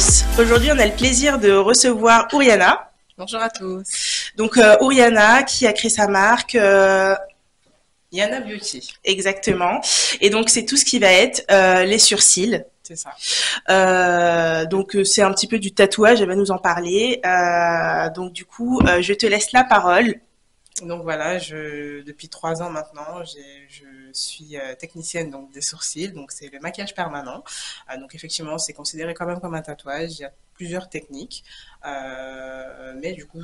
tous, aujourd'hui on a le plaisir de recevoir Ouriana. Bonjour à tous. Donc Ouriana qui a créé sa marque Yana Beauty. Exactement. Et donc c'est tout ce qui va être les sourcils. C'est ça. Donc c'est un petit peu du tatouage, elle va nous en parler. Donc du coup, je te laisse la parole. Donc voilà, depuis 3 ans maintenant, je suis technicienne donc des sourcils, donc c'est le maquillage permanent. Donc effectivement, c'est considéré quand même comme un tatouage. Il y a plusieurs techniques, mais du coup,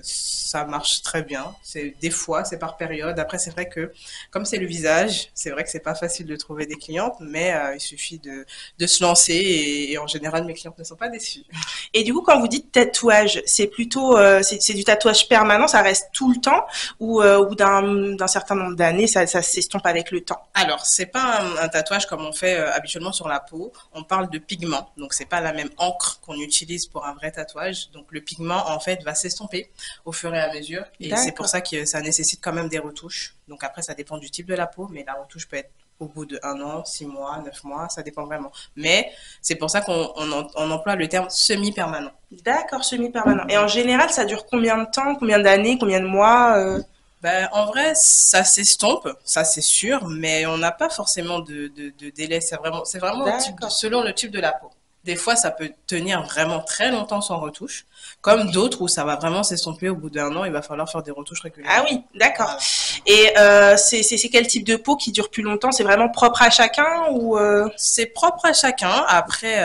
ça marche très bien. Des fois, c'est par période. Après, c'est vrai que comme c'est le visage, c'est vrai que c'est pas facile de trouver des clientes, mais il suffit de se lancer et en général, mes clientes ne sont pas déçues. Et du coup, quand vous dites tatouage, c'est plutôt c'est du tatouage permanent, ça reste tout le temps ou au bout d'un certain nombre d'années, ça s'estompe avec le temps? Alors, c'est pas un tatouage comme on fait habituellement sur la peau. On parle de pigment, donc c'est pas la même encre qu'on utilise pour un vrai tatouage. Donc le pigment en fait va s'estomper au fur et à mesure, et c'est pour ça que ça nécessite quand même des retouches. Donc après, ça dépend du type de la peau, mais la retouche peut être au bout de 1 an, 6 mois, 9 mois, ça dépend vraiment. Mais c'est pour ça qu'on emploie le terme semi-permanent. D'accord, semi-permanent. Et en général, ça dure combien de temps, combien d'années, combien de mois Ben, en vrai, ça s'estompe, ça c'est sûr, mais on n'a pas forcément de délai. C'est vraiment selon le type de la peau. Des fois, ça peut tenir vraiment très longtemps sans retouche, comme d'autres où ça va vraiment s'estomper au bout d'1 an, il va falloir faire des retouches régulières. Ah oui, d'accord. Et c'est quel type de peau qui dure plus longtemps? C'est vraiment propre à chacun ou C'est propre à chacun. Après,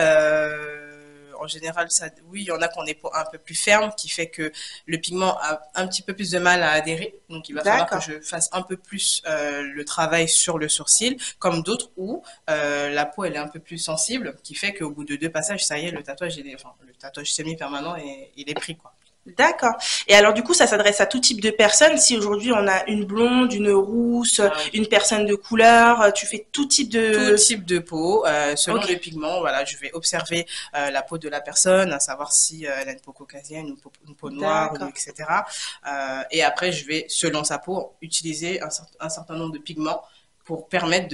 en général, oui, il y en a qu'on est un peu plus ferme, qui fait que le pigment a un petit peu plus de mal à adhérer. Donc, il va falloir que je fasse un peu plus le travail sur le sourcil, comme d'autres où la peau elle est un peu plus sensible, qui fait qu'au bout de 2 passages, ça y est, le tatouage semi-permanent, il est pris, quoi. D'accord. Et alors du coup, ça s'adresse à tout type de personnes. Si aujourd'hui on a une blonde, une rousse, une personne de couleur, tu fais tout type de peau, selon le pigment. Voilà, je vais observer la peau de la personne, à savoir si elle a une peau caucasienne, une peau noire, etc. Et après, je vais, selon sa peau, utiliser un certain nombre de pigments pour permettre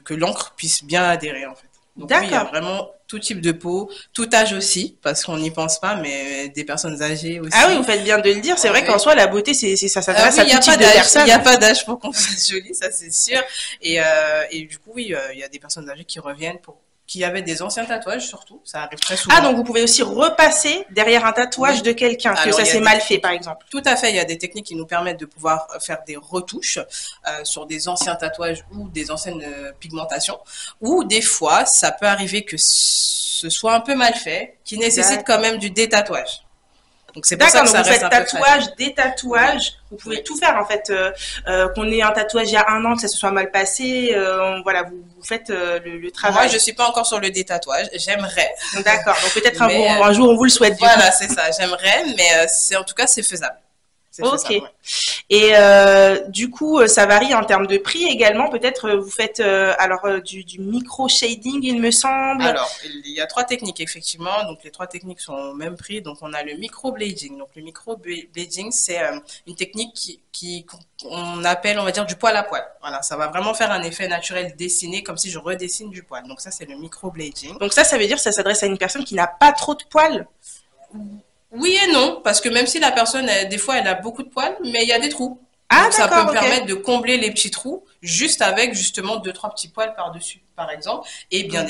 que l'encre puisse bien adhérer, en fait. Donc oui, il y a vraiment tout type de peau, tout âge aussi, parce qu'on n'y pense pas, mais des personnes âgées aussi. Ah oui, vous faites bien de le dire. C'est vrai qu'en soi, la beauté, ça s'adresse à tout type de personnes. Il n'y a pas d'âge pour qu'on fasse joli, ça c'est sûr. Et du coup, oui, il y a des personnes âgées qui reviennent qui avaient des anciens tatouages surtout, ça arrive très souvent. Ah, donc vous pouvez aussi repasser derrière un tatouage de quelqu'un, que ça s'est mal fait par exemple. Tout à fait, il y a des techniques qui nous permettent de pouvoir faire des retouches sur des anciens tatouages ou des anciennes pigmentations, ou des fois, ça peut arriver que ce soit un peu mal fait, qui nécessite quand même du détatouage. Donc c'est pour ça que ça reste un peu tatouage, des tatouages, vous pouvez tout faire en fait, qu'on ait un tatouage il y a 1 an, que ça se soit mal passé, voilà, vous faites le travail. Moi je suis pas encore sur le détatouage, j'aimerais. D'accord, donc peut-être un jour on vous le souhaite. Voilà, c'est ça, j'aimerais, mais en tout cas c'est faisable. Ok. Et du coup, ça varie en termes de prix également. Peut-être vous faites du micro shading, il me semble. Alors, il y a 3 techniques effectivement. Donc les 3 techniques sont au même prix. Donc on a le micro blading. Donc le micro blading, c'est une technique qu'on appelle, on va dire, du poil à poil. Voilà, ça va vraiment faire un effet naturel dessiné, comme si je redessine du poil. Donc ça, c'est le micro blading. Donc ça veut dire que ça s'adresse à une personne qui n'a pas trop de poils. Oui et non, parce que même si la personne, des fois, elle a beaucoup de poils, mais il y a des trous. Ah, donc ça peut me permettre de combler les petits trous, juste avec justement 2-3 petits poils par-dessus, par exemple, et bien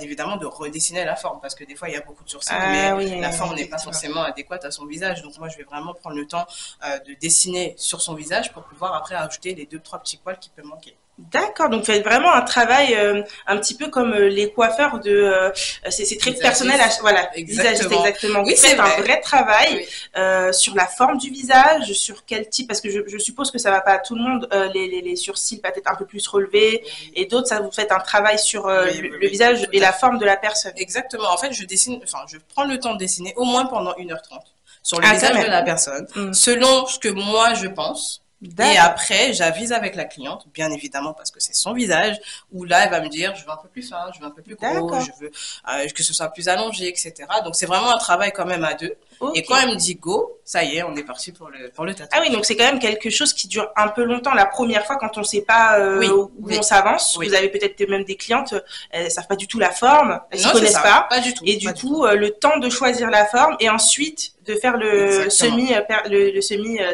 évidemment de redessiner la forme, parce que des fois il y a beaucoup de sourcils, mais la forme n'est pas forcément adéquate à son visage. Donc moi je vais vraiment prendre le temps de dessiner sur son visage pour pouvoir après ajouter les 2-3 petits poils qui peuvent manquer. D'accord, donc vous faites vraiment un travail un petit peu comme les coiffeurs c'est très personnel, voilà, visagiste exactement. Oui, vous faites un vrai travail sur la forme du visage, sur quel type, parce que je suppose que ça va pas à tout le monde, les sourcils peut-être un peu plus relevés, et d'autres, ça vous faites un travail sur le visage et la forme de la personne. Exactement, en fait je prends le temps de dessiner au moins pendant 1h30 sur le visage de la personne, selon ce que moi je pense. Et après, j'avise avec la cliente, bien évidemment, parce que c'est son visage, où là, elle va me dire, je veux un peu plus fin, je veux un peu plus gros, je veux que ce soit plus allongé, etc. Donc, c'est vraiment un travail quand même à 2. Ok. Et quand elle me dit go, ça y est, on est parti pour le tatouage. Ah oui, donc c'est quand même quelque chose qui dure un peu longtemps. La première fois, quand on ne sait pas où on s'avance, vous avez peut-être même des clientes, elles ne savent pas du tout la forme, elles ne s'y connaissent pas du tout. Et du coup, le temps de choisir la forme et ensuite de faire le semi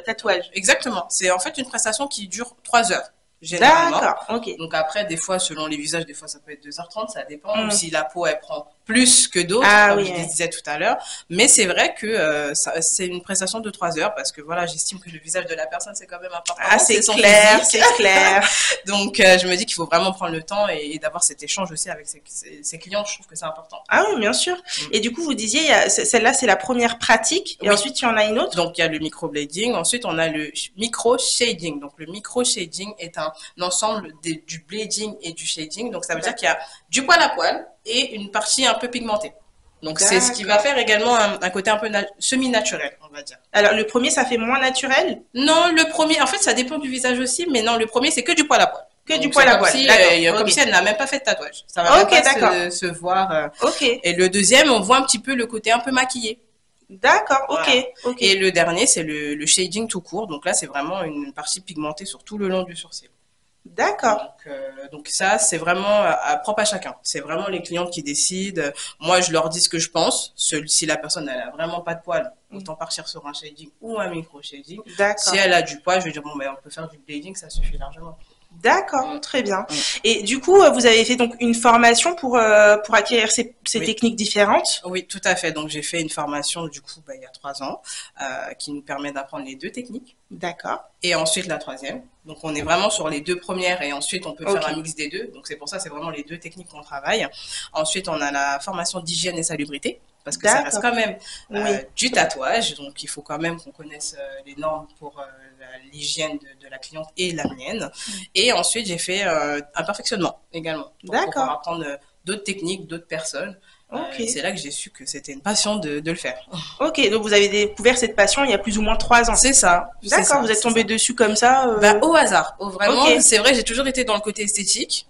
tatouage. Exactement. C'est en fait une prestation qui dure 3 heures. Généralement. D'accord, ok. Donc après, des fois, selon les visages, des fois ça peut être 2h30, ça dépend. Ou si la peau, elle prend plus que d'autres, comme je disais tout à l'heure. Mais c'est vrai que c'est une prestation de 3 heures parce que voilà, j'estime que le visage de la personne, c'est quand même important. Ah, c'est clair, c'est clair. Donc je me dis qu'il faut vraiment prendre le temps et d'avoir cet échange aussi avec ses clients. Je trouve que c'est important. Ah oui, bien sûr. Et du coup, vous disiez, celle-là, c'est la première pratique. Et ensuite, il y en a une autre. Donc il y a le microblading. Ensuite, on a le micro-shading. Donc le micro-shading est un ensemble du blading et du shading. Donc ça veut dire qu'il y a du poil à poil et une partie un peu pigmentée. Donc c'est ce qui va faire également un côté un peu semi-naturel, on va dire. Alors le premier, ça fait moins naturel? Non, le premier, en fait ça dépend du visage aussi, mais non, le premier c'est que du poil à poil. Que du poil à poil. Comme si elle n'a même pas fait de tatouage. Ça va même pas se voir. Et le deuxième, on voit un petit peu le côté un peu maquillé. D'accord, voilà. Ok. Et le dernier, c'est le shading tout court. Donc là, c'est vraiment une partie pigmentée sur tout le long du sourcil. D'accord. Donc ça, c'est vraiment propre à chacun. C'est vraiment les clientes qui décident. Moi, je leur dis ce que je pense. Si la personne n'a vraiment pas de poil, autant partir sur un shading ou un micro-shading. Si elle a du poil, je vais dire, bon, ben, on peut faire du blading, ça suffit largement. D'accord, très bien. Et du coup, vous avez fait donc une formation pour acquérir ces techniques différentes? Oui, tout à fait. Donc, j'ai fait une formation, du coup, il y a 3 ans, qui nous permet d'apprendre les 2 techniques. D'accord. Et ensuite, la 3e. Donc, on est vraiment sur les 2 premières et ensuite, on peut faire un mix des 2. Donc, c'est pour ça, c'est vraiment les 2 techniques qu'on travaille. Ensuite, on a la formation d'hygiène et salubrité. Parce que ça reste quand même du tatouage. Donc, il faut quand même qu'on connaisse les normes pour l'hygiène de la cliente et la mienne. Et ensuite, j'ai fait un perfectionnement également. Pour pouvoir apprendre d'autres techniques, d'autres personnes. C'est là que j'ai su que c'était une passion de le faire. Ok, donc vous avez découvert cette passion il y a plus ou moins 3 ans. C'est ça. D'accord, vous êtes tombé dessus comme ça Au hasard. Vraiment, c'est vrai, j'ai toujours été dans le côté esthétique,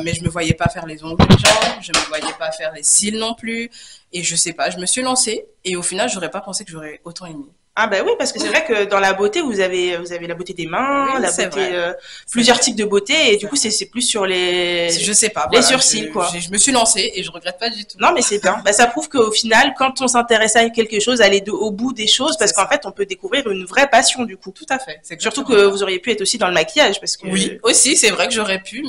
mais je me voyais pas faire les ongles des gens, je me voyais pas faire les cils non plus. Et je sais pas, je me suis lancée et au final, j'aurais pas pensé que j'aurais autant aimé. Ah bah oui, parce que c'est vrai que dans la beauté, vous avez la beauté des mains, la beauté, plusieurs types de beauté, et du coup c'est plus sur les sourcils, quoi. Je me suis lancée et je regrette pas du tout. Non mais c'est bien. Bah ça prouve qu'au final, quand on s'intéresse à quelque chose, aller au bout des choses, parce qu'en fait on peut découvrir une vraie passion du coup. Tout à fait. Surtout que vous auriez pu être aussi dans le maquillage, parce que oui, aussi c'est vrai que j'aurais pu,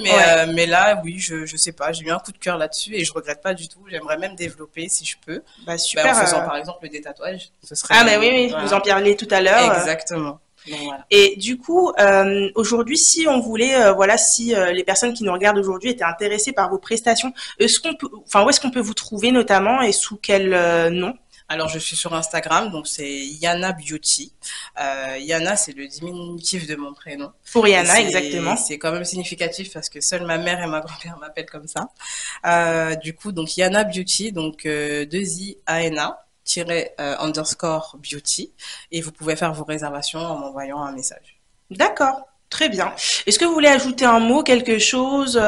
mais là oui, je sais pas, j'ai eu un coup de cœur là-dessus et je regrette pas du tout. J'aimerais même développer si je peux. Bah super. En faisant par exemple des tatouages, ce serait. Ah bah oui, vous en parliez tout à l'heure. Exactement. Donc, voilà. Et du coup, aujourd'hui, si on voulait, si les personnes qui nous regardent aujourd'hui étaient intéressées par vos prestations, où est-ce qu'on peut vous trouver notamment et sous quel nom? Alors, je suis sur Instagram, donc c'est Yana Beauty. Yana, c'est le diminutif de mon prénom. Pour Yana, exactement. C'est quand même significatif parce que seule ma mère et ma grand-mère m'appellent comme ça. Du coup, donc Yana Beauty, donc 2IANA. _beauty et vous pouvez faire vos réservations en m'envoyant un message. D'accord, très bien. Est-ce que vous voulez ajouter un mot, quelque chose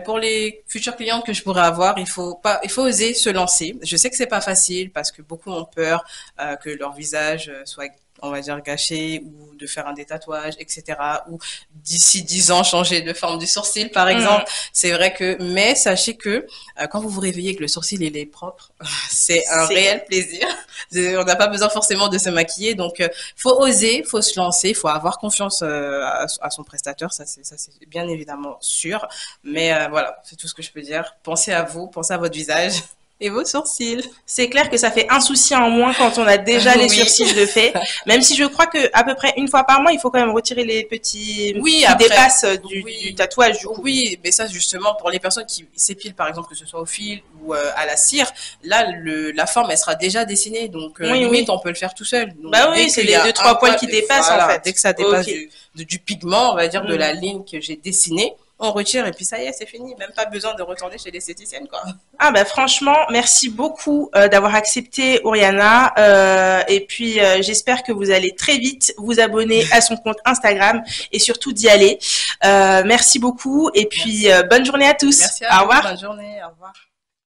Pour les futures clientes que je pourrais avoir, il faut oser se lancer. Je sais que c'est pas facile parce que beaucoup ont peur que leur visage soit, on va dire, gâché ou de faire un détatouage, etc. Ou d'ici 10 ans changer de forme du sourcil, par exemple. C'est vrai mais sachez que quand vous vous réveillez que le sourcil il est propre, c'est un réel plaisir. On n'a pas besoin forcément de se maquiller, donc faut oser, faut se lancer, faut avoir confiance à son prestataire, ça c'est bien évidemment sûr. Mais voilà, c'est tout ce que je peux dire. Pensez à vous, pensez à votre visage. Et vos sourcils. C'est clair que ça fait un souci en moins quand on a déjà les sourcils de fait. Même si je crois que à peu près une fois par mois, il faut quand même retirer les petits qui dépassent du tatouage. Du coup. Oui, mais ça justement pour les personnes qui s'épilent par exemple, que ce soit au fil ou à la cire, là la forme elle sera déjà dessinée, donc limite on peut le faire tout seul. Donc, c'est les 2-3 poils qui dépassent en fait. Dès que ça dépasse du pigment, on va dire de la ligne que j'ai dessinée. On retire et puis ça y est, c'est fini. Même pas besoin de retourner chez l'esthéticienne, quoi. Ah bah franchement, merci beaucoup d'avoir accepté Oriana. Et puis j'espère que vous allez très vite vous abonner à son compte Instagram et surtout d'y aller. Merci beaucoup et puis bonne journée à tous. Merci à vous, au revoir. Bonne journée, au revoir.